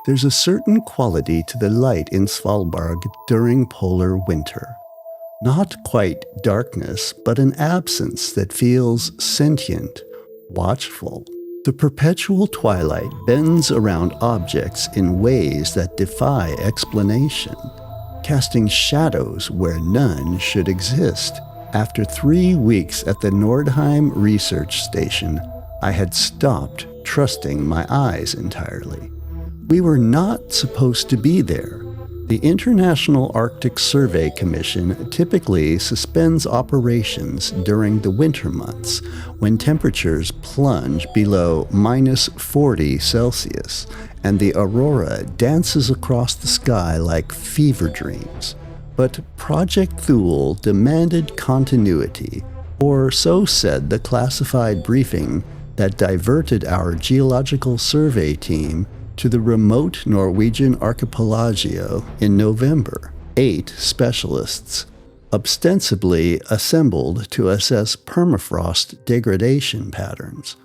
There's a certain quality to the light in Svalbard during polar winter. Not quite darkness, but an absence that feels sentient, watchful. The perpetual twilight bends around objects in ways that defy explanation, casting shadows where none should exist. After 3 weeks at the Nordheim Research Station, I had stopped trusting my eyes entirely. We were not supposed to be there. The International Arctic Survey Commission typically suspends operations during the winter months when temperatures plunge below -40 Celsius and the aurora dances across the sky like fever dreams. But Project Thule demanded continuity, or so said the classified briefing that diverted our geological survey team to the remote Norwegian archipelago in November. 8 specialists, ostensibly assembled to assess permafrost degradation patterns.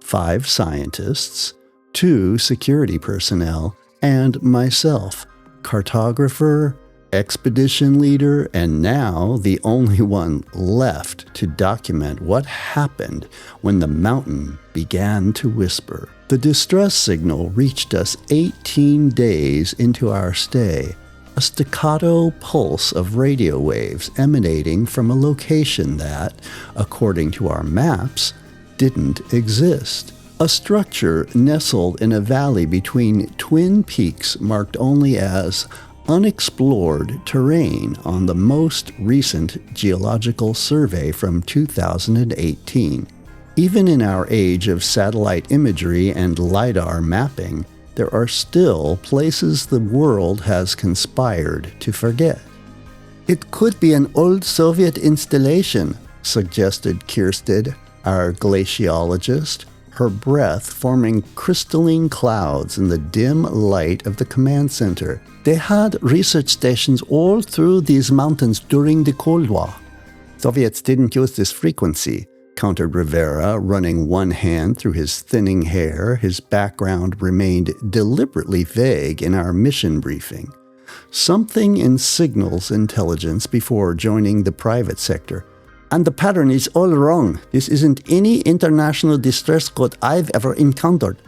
5 scientists, 2 security personnel, and myself, cartographer, expedition leader, and now the only one left to document what happened when the mountain began to whisper. The distress signal reached us 18 days into our stay, a staccato pulse of radio waves emanating from a location that, according to our maps, didn't exist. A structure nestled in a valley between twin peaks marked only as unexplored terrain on the most recent geological survey from 2018. Even in our age of satellite imagery and LiDAR mapping, there are still places the world has conspired to forget. "It could be an old Soviet installation," suggested Kirsted, our glaciologist, her breath forming crystalline clouds in the dim light of the command center. "They had research stations all through these mountains during the Cold War." "Soviets didn't use this frequency," countered Rivera, running one hand through his thinning hair. His background remained deliberately vague in our mission briefing. Something in signals intelligence before joining the private sector. "And the pattern is all wrong. This isn't any international distress code I've ever encountered."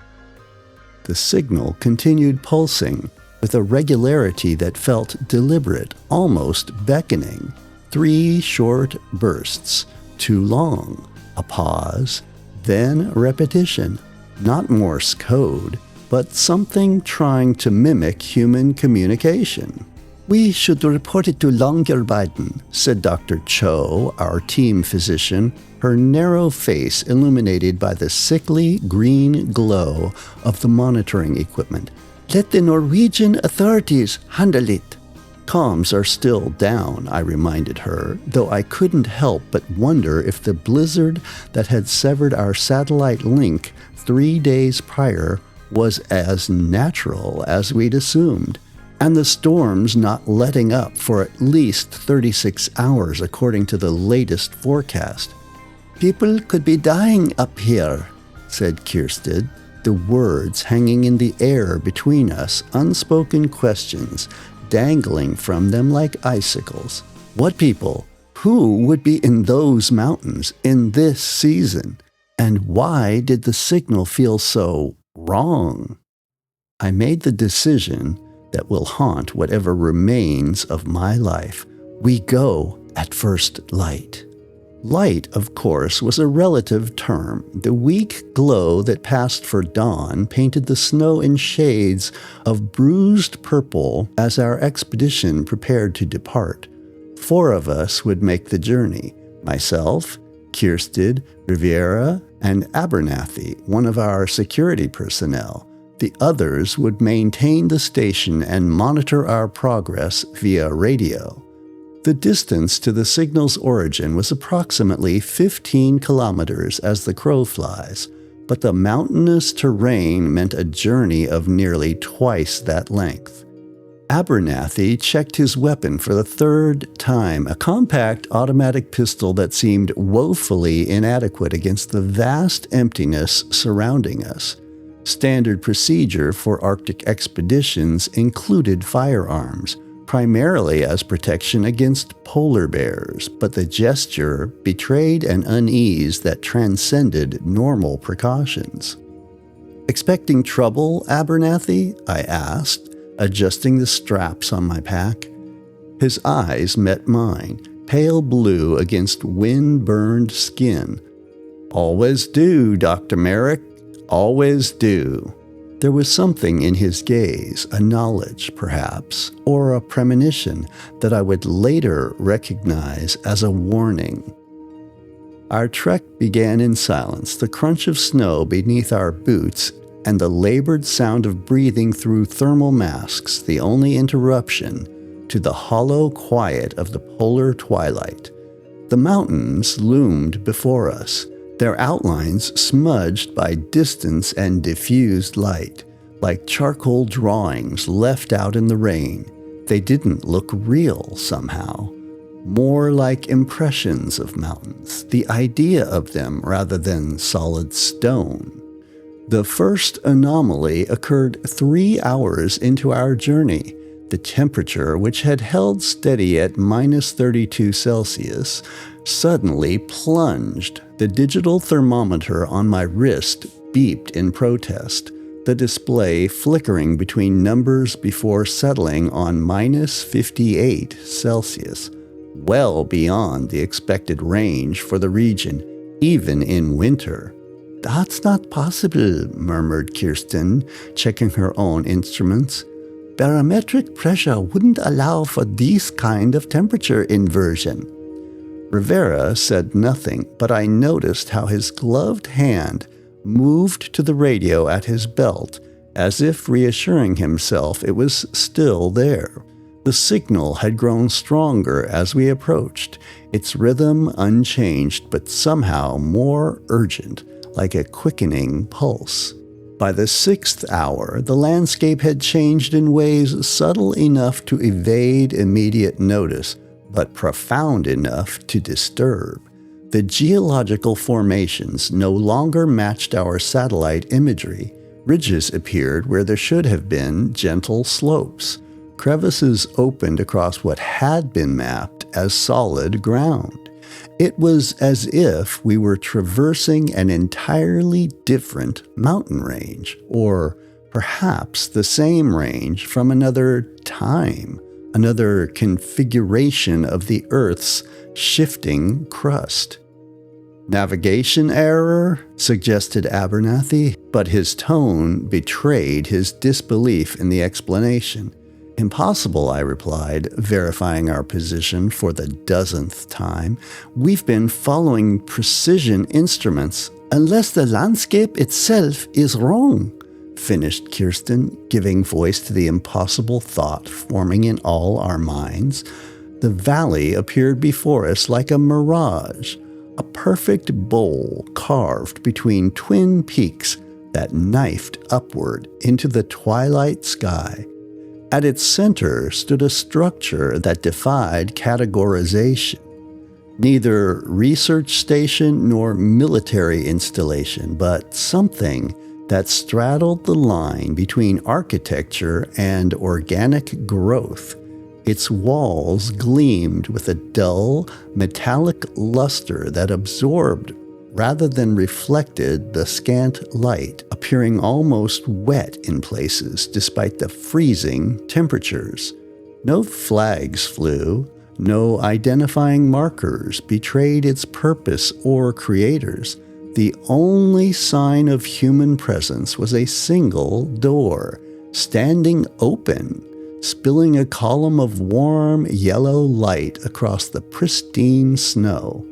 The signal continued pulsing with a regularity that felt deliberate, almost beckoning. 3 short bursts, too long. A pause, then repetition. Not Morse code, but something trying to mimic human communication. "We should report it to Longyearbyen," said Dr. Cho, our team physician, her narrow face illuminated by the sickly green glow of the monitoring equipment. "Let the Norwegian authorities handle it." "Comms are still down," I reminded her, though I couldn't help but wonder if the blizzard that had severed our satellite link 3 days prior was as natural as we'd assumed, and the storms not letting up for at least 36 hours according to the latest forecast. "People could be dying up here," said Kirsted, the words hanging in the air between us, unspoken questions dangling from them like icicles. What people? Who would be in those mountains in this season? And why did the signal feel so wrong? I made the decision that will haunt whatever remains of my life. We go at first light. Light, of course, was a relative term. The weak glow that passed for dawn painted the snow in shades of bruised purple as our expedition prepared to depart. 4 of us would make the journey: myself, Kirsted, Riviera, and Abernathy, one of our security personnel. The others would maintain the station and monitor our progress via radio. The distance to the signal's origin was approximately 15 kilometers as the crow flies, but the mountainous terrain meant a journey of nearly twice that length. Abernathy checked his weapon for the 3rd time, a compact automatic pistol that seemed woefully inadequate against the vast emptiness surrounding us. Standard procedure for Arctic expeditions included firearms, primarily as protection against polar bears, but the gesture betrayed an unease that transcended normal precautions. "Expecting trouble, Abernathy?" I asked, adjusting the straps on my pack. His eyes met mine, pale blue against wind-burned skin. "Always do, Dr. Merrick, always do." There was something in his gaze, a knowledge, perhaps, or a premonition that I would later recognize as a warning. Our trek began in silence, the crunch of snow beneath our boots and the labored sound of breathing through thermal masks, the only interruption to the hollow quiet of the polar twilight. The mountains loomed before us, their outlines smudged by distance and diffused light, like charcoal drawings left out in the rain. They didn't look real somehow, more like impressions of mountains, the idea of them rather than solid stone. The first anomaly occurred 3 hours into our journey. The temperature, which had held steady at -32 Celsius, suddenly plunged. The digital thermometer on my wrist beeped in protest, the display flickering between numbers before settling on -58 Celsius, well beyond the expected range for the region, even in winter. "That's not possible," murmured Kirsten, checking her own instruments. "Barometric pressure wouldn't allow for this kind of temperature inversion." Rivera said nothing, but I noticed how his gloved hand moved to the radio at his belt, as if reassuring himself it was still there. The signal had grown stronger as we approached, its rhythm unchanged but somehow more urgent, like a quickening pulse. By the 6th hour, the landscape had changed in ways subtle enough to evade immediate notice, but profound enough to disturb. The geological formations no longer matched our satellite imagery. Ridges appeared where there should have been gentle slopes. Crevices opened across what had been mapped as solid ground. It was as if we were traversing an entirely different mountain range, or perhaps the same range from another time, another configuration of the Earth's shifting crust. "Navigation error?" suggested Abernathy, but his tone betrayed his disbelief in the explanation. "Impossible," I replied, verifying our position for the 1000th time. "We've been following precision instruments." "Unless the landscape itself is wrong," finished Kirsten, giving voice to the impossible thought forming in all our minds. The valley appeared before us like a mirage, a perfect bowl carved between twin peaks that knifed upward into the twilight sky. At its center stood a structure that defied categorization. Neither research station nor military installation, but something that straddled the line between architecture and organic growth. Its walls gleamed with a dull, metallic luster that absorbed rather than reflected the scant light, appearing almost wet in places despite the freezing temperatures. No flags flew, no identifying markers betrayed its purpose or creators. The only sign of human presence was a single door, standing open, spilling a column of warm yellow light across the pristine snow.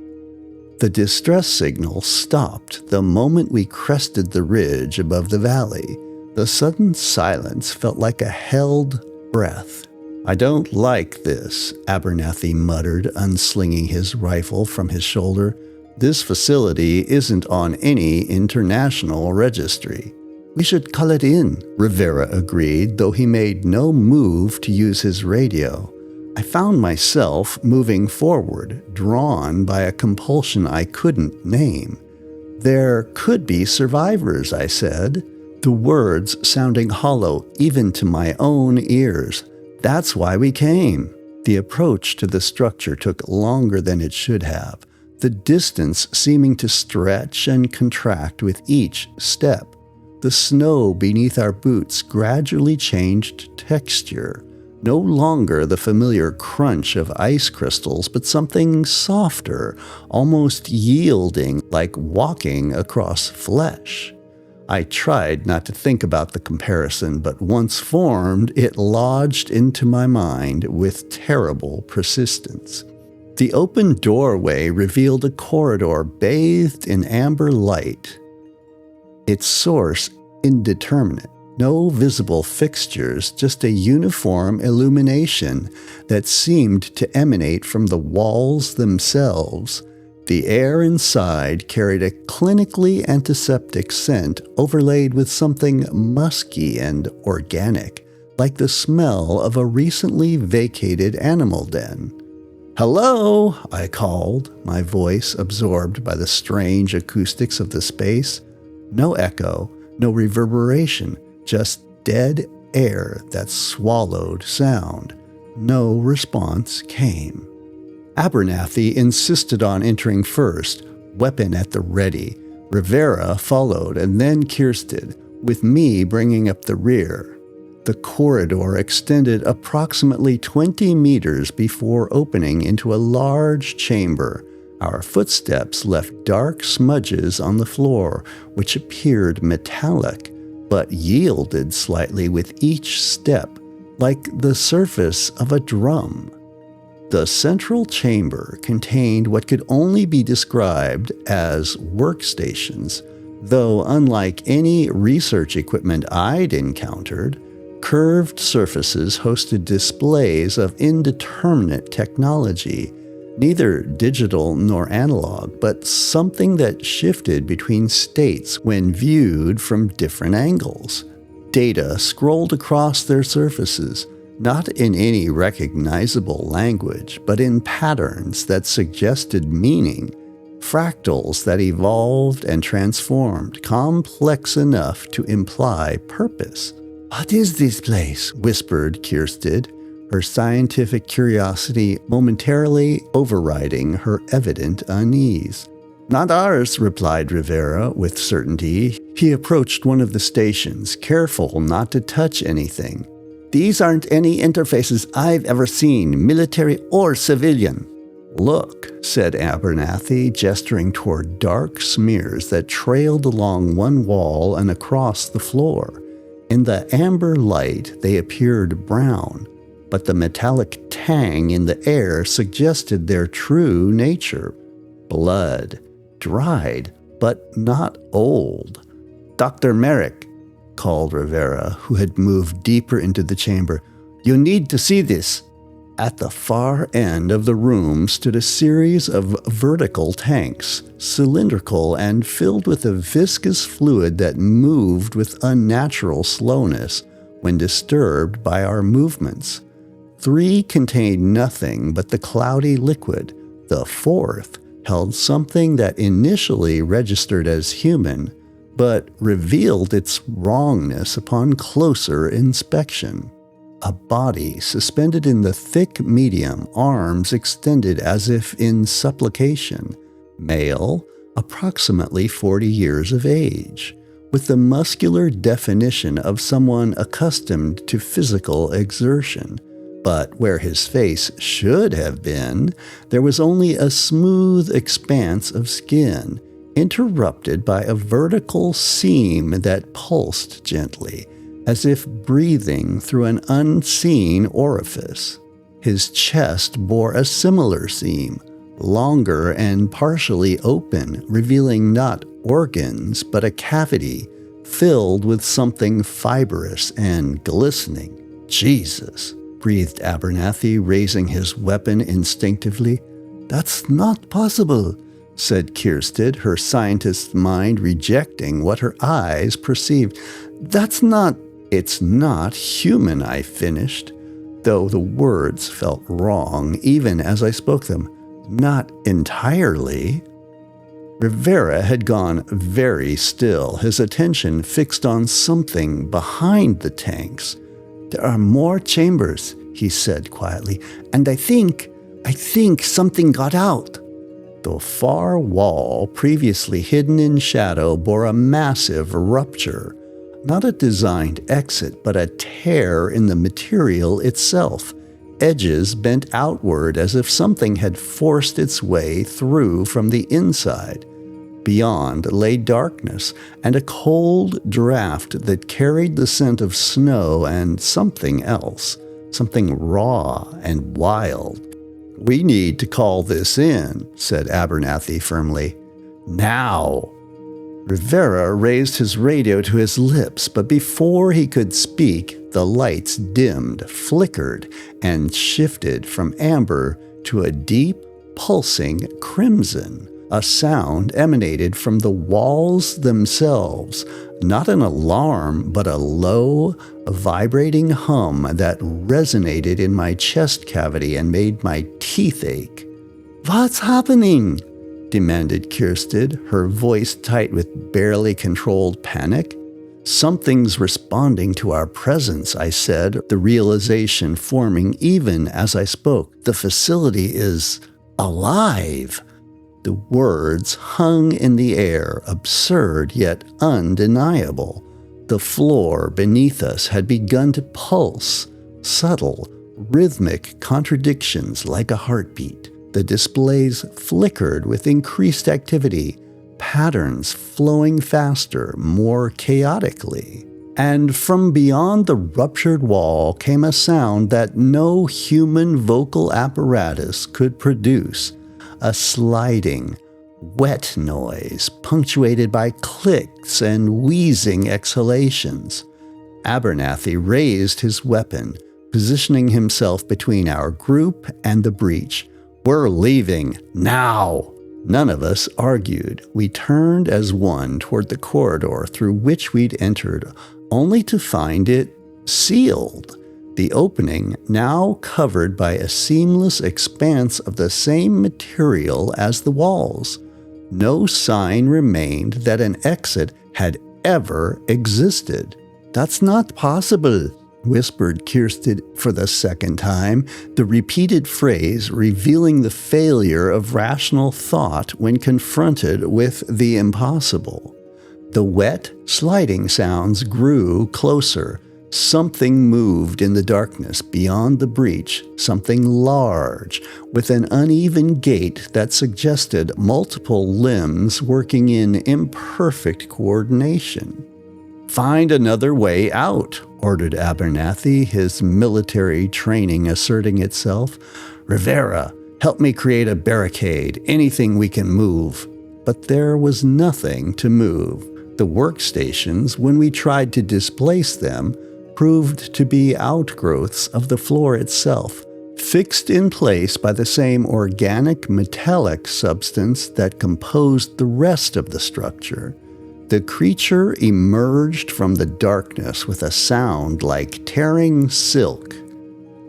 The distress signal stopped the moment we crested the ridge above the valley. The sudden silence felt like a held breath. "I don't like this," Abernathy muttered, unslinging his rifle from his shoulder. "This facility isn't on any international registry." "We should call it in," Rivera agreed, though he made no move to use his radio. I found myself moving forward, drawn by a compulsion I couldn't name. "There could be survivors," I said. the words sounding hollow even to my own ears. "That's why we came." The approach to the structure took longer than it should have, the distance seeming to stretch and contract with each step. The snow beneath our boots gradually changed texture, no longer the familiar crunch of ice crystals, but something softer, almost yielding, like walking across flesh. I tried not to think about the comparison, but once formed, it lodged into my mind with terrible persistence. The open doorway revealed a corridor bathed in amber light, its source indeterminate. No visible fixtures, just a uniform illumination that seemed to emanate from the walls themselves. The air inside carried a clinically antiseptic scent overlaid with something musky and organic, like the smell of a recently vacated animal den. "Hello," I called, my voice absorbed by the strange acoustics of the space. No echo, no reverberation, just dead air that swallowed sound. No response came. Abernathy insisted on entering first, weapon at the ready. Rivera followed, and then Kiersted, with me bringing up the rear. The corridor extended approximately 20 meters before opening into a large chamber. Our footsteps left dark smudges on the floor, which appeared metallic, but yielded slightly with each step, like the surface of a drum. The central chamber contained what could only be described as workstations, though unlike any research equipment I'd encountered, curved surfaces hosted displays of indeterminate technology, neither digital nor analog, but something that shifted between states when viewed from different angles. Data scrolled across their surfaces, not in any recognizable language, but in patterns that suggested meaning, fractals that evolved and transformed, complex enough to imply purpose. "What is this place?" whispered Kiersted, her scientific curiosity momentarily overriding her evident unease. "Not ours," replied Rivera with certainty. He approached one of the stations, careful not to touch anything. "These aren't any interfaces I've ever seen, military or civilian." "Look," said Abernathy, gesturing toward dark smears that trailed along one wall and across the floor. In the amber light, they appeared brown, but the metallic tang in the air suggested their true nature. Blood, dried, but not old. "Dr. Merrick," called Rivera, who had moved deeper into the chamber, "you need to see this." At the far end of the room stood a series of vertical tanks, cylindrical and filled with a viscous fluid that moved with unnatural slowness when disturbed by our movements. 3 contained nothing but the cloudy liquid. The 4th held something that initially registered as human, but revealed its wrongness upon closer inspection. A body suspended in the thick medium, arms extended as if in supplication. Male, approximately 40 years of age, with the muscular definition of someone accustomed to physical exertion. But where his face should have been, there was only a smooth expanse of skin, interrupted by a vertical seam that pulsed gently, as if breathing through an unseen orifice. His chest bore a similar seam, longer and partially open, revealing not organs but a cavity filled with something fibrous and glistening. "Jesus," breathed Abernathy, raising his weapon instinctively. "That's not possible," said Kiersted, her scientist's mind rejecting what her eyes perceived. "It's not human," I finished, though the words felt wrong even as I spoke them. "Not entirely." Rivera had gone very still, his attention fixed on something behind the tanks. "There are more chambers," he said quietly, "and I think something got out." The far wall, previously hidden in shadow, bore a massive rupture. Not a designed exit, but a tear in the material itself. Edges bent outward as if something had forced its way through from the inside. Beyond lay darkness and a cold draft that carried the scent of snow and something else, something raw and wild. "We need to call this in," said Abernathy firmly. "Now!" Rivera raised his radio to his lips, but before he could speak, the lights dimmed, flickered, and shifted from amber to a deep, pulsing crimson. A sound emanated from the walls themselves, not an alarm, but a low, vibrating hum that resonated in my chest cavity and made my teeth ache. "What's happening?" demanded Kirsted, her voice tight with barely controlled panic. "Something's responding to our presence," I said, the realization forming even as I spoke. "The facility is alive." The words hung in the air, absurd yet undeniable. The floor beneath us had begun to pulse, subtle, rhythmic contradictions like a heartbeat. The displays flickered with increased activity, patterns flowing faster, more chaotically. And from beyond the ruptured wall came a sound that no human vocal apparatus could produce. A sliding, wet noise punctuated by clicks and wheezing exhalations. Abernathy raised his weapon, positioning himself between our group and the breach. "We're leaving, now!" None of us argued. We turned as one toward the corridor through which we'd entered, only to find it sealed. The opening now covered by a seamless expanse of the same material as the walls. No sign remained that an exit had ever existed. "That's not possible," whispered Kirsted for the second time, the repeated phrase revealing the failure of rational thought when confronted with the impossible. The wet, sliding sounds grew closer. Something moved in the darkness beyond the breach, something large, with an uneven gait that suggested multiple limbs working in imperfect coordination. "Find another way out," ordered Abernathy, his military training asserting itself. "Rivera, help me create a barricade, anything we can move." But there was nothing to move. The workstations, when we tried to displace them, proved to be outgrowths of the floor itself, fixed in place by the same organic metallic substance that composed the rest of the structure. The creature emerged from the darkness with a sound like tearing silk.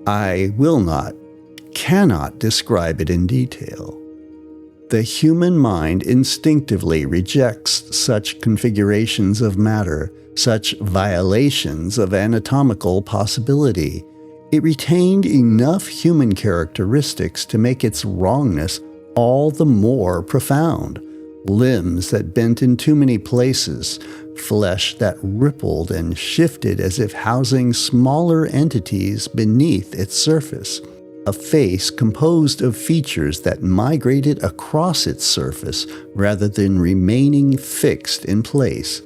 I cannot describe it in detail. The human mind instinctively rejects such configurations of matter, such violations of anatomical possibility. It retained enough human characteristics to make its wrongness all the more profound. Limbs that bent in too many places, flesh that rippled and shifted as if housing smaller entities beneath its surface. A face composed of features that migrated across its surface rather than remaining fixed in place.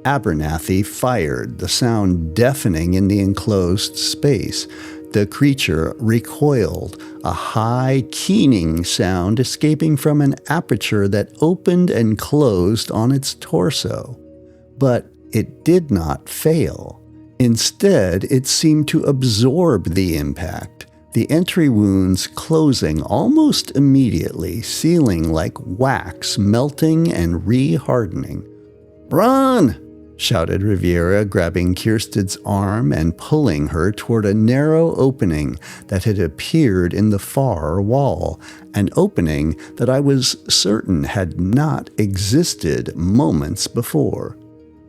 Abernathy fired, the sound deafening in the enclosed space. The creature recoiled, a high, keening sound escaping from an aperture that opened and closed on its torso. But it did not fail. Instead, it seemed to absorb the impact, the entry wounds closing almost immediately, sealing like wax, melting and re-hardening. "Run!" shouted Riviera, grabbing Kirsten's arm and pulling her toward a narrow opening that had appeared in the far wall, an opening that I was certain had not existed moments before.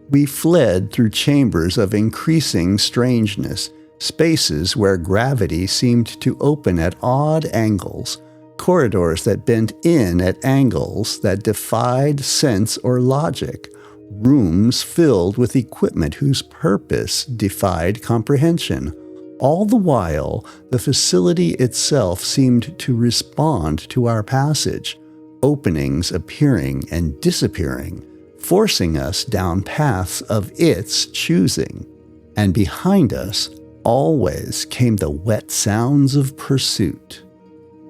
We fled through chambers of increasing strangeness, spaces where gravity seemed to open at odd angles, corridors that bent in at angles that defied sense or logic, rooms filled with equipment whose purpose defied comprehension. All the while, the facility itself seemed to respond to our passage, openings appearing and disappearing, forcing us down paths of its choosing. And behind us, always came the wet sounds of pursuit.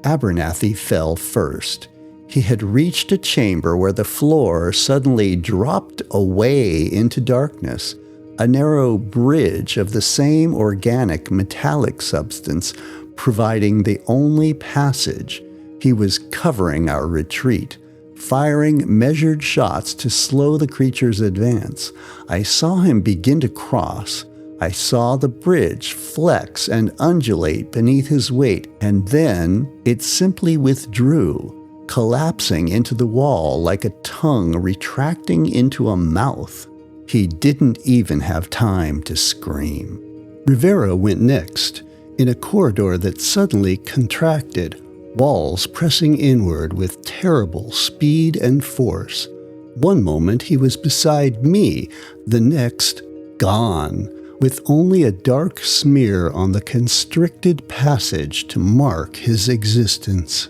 Abernathy fell first. He had reached a chamber where the floor suddenly dropped away into darkness, a narrow bridge of the same organic metallic substance providing the only passage. He was covering our retreat, firing measured shots to slow the creature's advance. I saw him begin to cross. I saw the bridge flex and undulate beneath his weight, and then it simply withdrew, collapsing into the wall like a tongue retracting into a mouth. He didn't even have time to scream. Rivera went next, in a corridor that suddenly contracted, walls pressing inward with terrible speed and force. One moment he was beside me, the next gone, with only a dark smear on the constricted passage to mark his existence.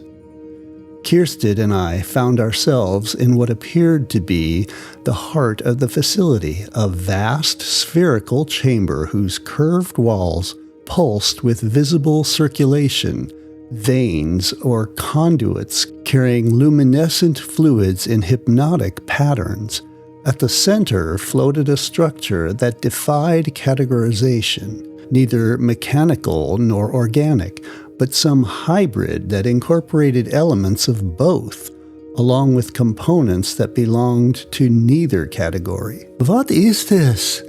Kirsten and I found ourselves in what appeared to be the heart of the facility, a vast spherical chamber whose curved walls pulsed with visible circulation, veins or conduits carrying luminescent fluids in hypnotic patterns. At the center floated a structure that defied categorization, neither mechanical nor organic, but some hybrid that incorporated elements of both, along with components that belonged to neither category. "What is this?"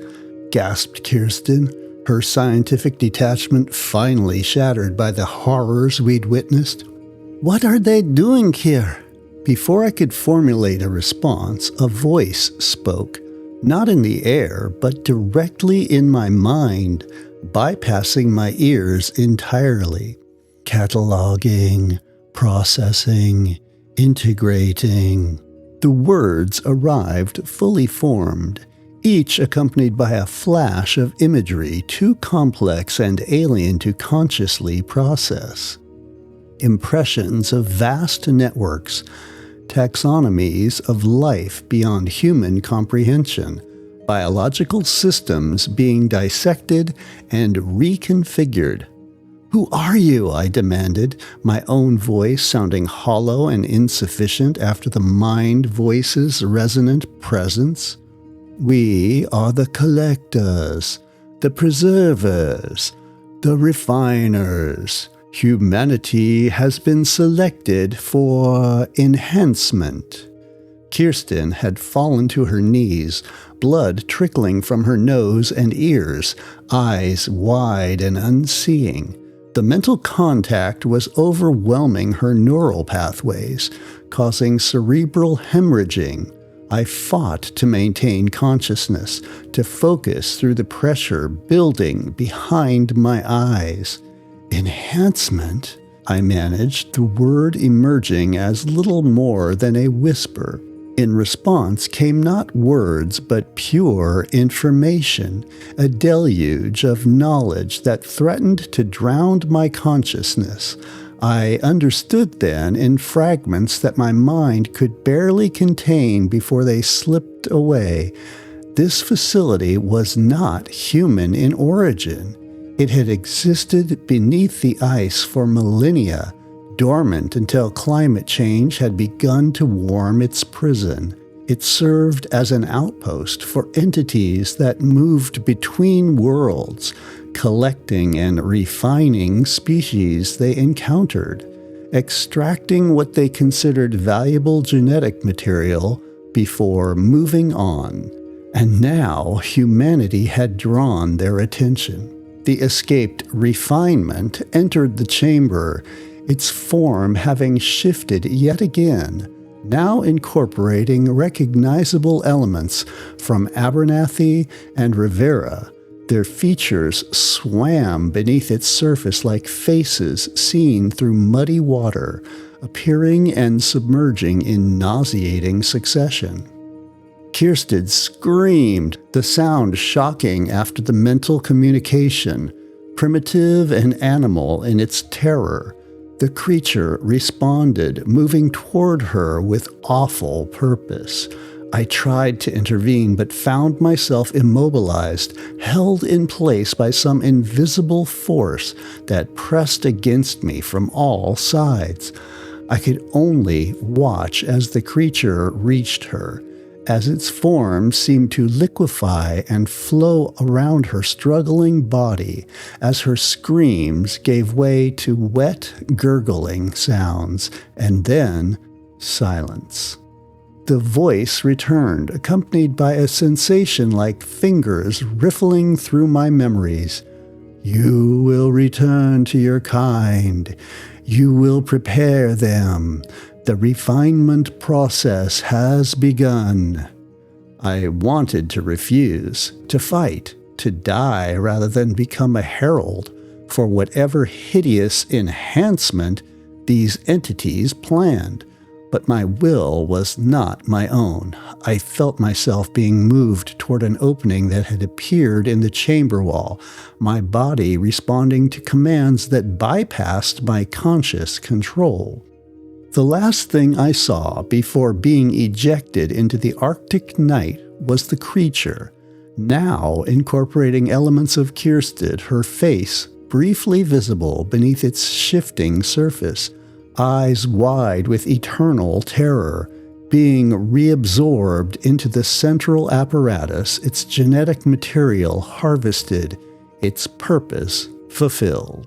gasped Kirsten, her scientific detachment finally shattered by the horrors we'd witnessed. "What are they doing here?" Before I could formulate a response, a voice spoke, not in the air, but directly in my mind, bypassing my ears entirely. Cataloging, processing, integrating. The words arrived fully formed, each accompanied by a flash of imagery too complex and alien to consciously process. Impressions of vast networks, taxonomies of life beyond human comprehension, biological systems being dissected and reconfigured. "Who are you?" I demanded, my own voice sounding hollow and insufficient after the mind voice's resonant presence. "We are the collectors, the preservers, the refiners. Humanity has been selected for enhancement." Kirsten had fallen to her knees, blood trickling from her nose and ears, eyes wide and unseeing. The mental contact was overwhelming her neural pathways, causing cerebral hemorrhaging. I fought to maintain consciousness, to focus through the pressure building behind my eyes. "Enhancement?" I managed, the word emerging as little more than a whisper. In response came not words, but pure information, a deluge of knowledge that threatened to drown my consciousness. I understood then in fragments that my mind could barely contain before they slipped away. This facility was not human in origin. It had existed beneath the ice for millennia, dormant until climate change had begun to warm its prison. It served as an outpost for entities that moved between worlds, collecting and refining species they encountered, extracting what they considered valuable genetic material before moving on. And now humanity had drawn their attention. The escaped refinement entered the chamber, its form having shifted yet again, now incorporating recognizable elements from Abernathy and Rivera. Their features swam beneath its surface like faces seen through muddy water, appearing and submerging in nauseating succession. Kjerstad screamed, the sound shocking after the mental communication, primitive and animal in its terror. The creature responded, moving toward her with awful purpose. I tried to intervene, but found myself immobilized, held in place by some invisible force that pressed against me from all sides. I could only watch as the creature reached her, as its form seemed to liquefy and flow around her struggling body, as her screams gave way to wet, gurgling sounds, and then silence. The voice returned, accompanied by a sensation like fingers riffling through my memories. "You will return to your kind. You will prepare them. The refinement process has begun." I wanted to refuse, to fight, to die rather than become a herald for whatever hideous enhancement these entities planned. But my will was not my own. I felt myself being moved toward an opening that had appeared in the chamber wall, my body responding to commands that bypassed my conscious control. The last thing I saw before being ejected into the Arctic night was the creature, now incorporating elements of Kjerstad, her face briefly visible beneath its shifting surface, eyes wide with eternal terror, being reabsorbed into the central apparatus, its genetic material harvested, its purpose fulfilled.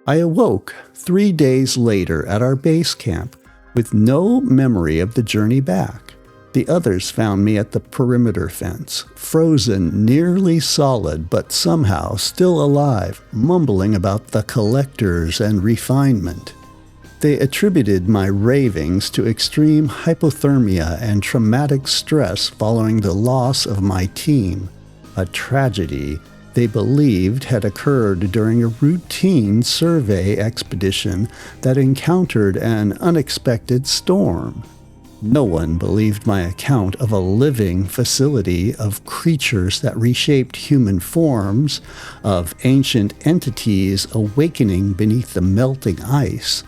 I awoke 3 days later at our base camp with no memory of the journey back. The others found me at the perimeter fence, frozen, nearly solid, but somehow still alive, mumbling about the collectors and refinement. They attributed my ravings to extreme hypothermia and traumatic stress following the loss of my team, a tragedy they believed had occurred during a routine survey expedition that encountered an unexpected storm. No one believed my account of a living facility, of creatures that reshaped human forms, of ancient entities awakening beneath the melting ice.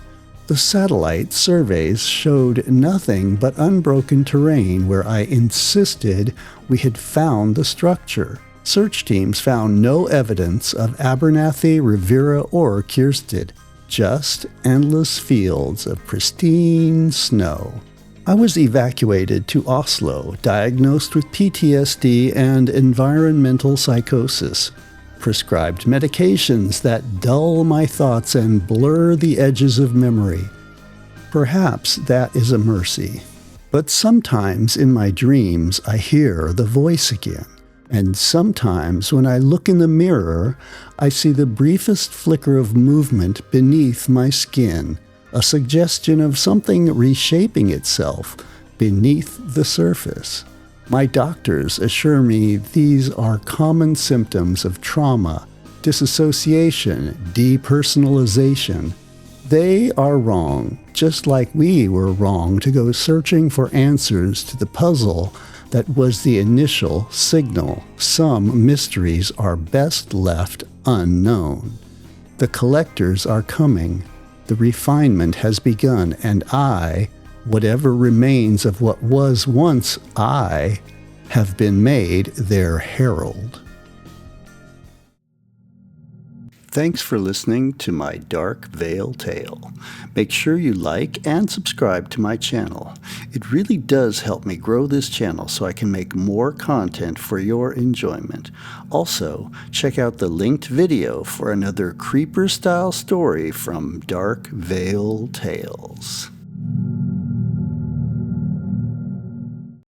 The satellite surveys showed nothing but unbroken terrain where I insisted we had found the structure. Search teams found no evidence of Abernathy, Rivera, or Kjerstad, just endless fields of pristine snow. I was evacuated to Oslo, diagnosed with PTSD and environmental psychosis, prescribed medications that dull my thoughts and blur the edges of memory. Perhaps that is a mercy. But sometimes in my dreams I hear the voice again. And sometimes when I look in the mirror, I see the briefest flicker of movement beneath my skin, a suggestion of something reshaping itself beneath the surface. My doctors assure me these are common symptoms of trauma, disassociation, depersonalization. They are wrong, just like we were wrong to go searching for answers to the puzzle that was the initial signal. Some mysteries are best left unknown. The collectors are coming. The refinement has begun, and I, whatever remains of what was once I, have been made their herald. Thanks for listening to my Dark Veil tale. Make sure you like and subscribe to my channel. It really does help me grow this channel so I can make more content for your enjoyment. Also, check out the linked video for another creeper-style story from Dark Veil Tales.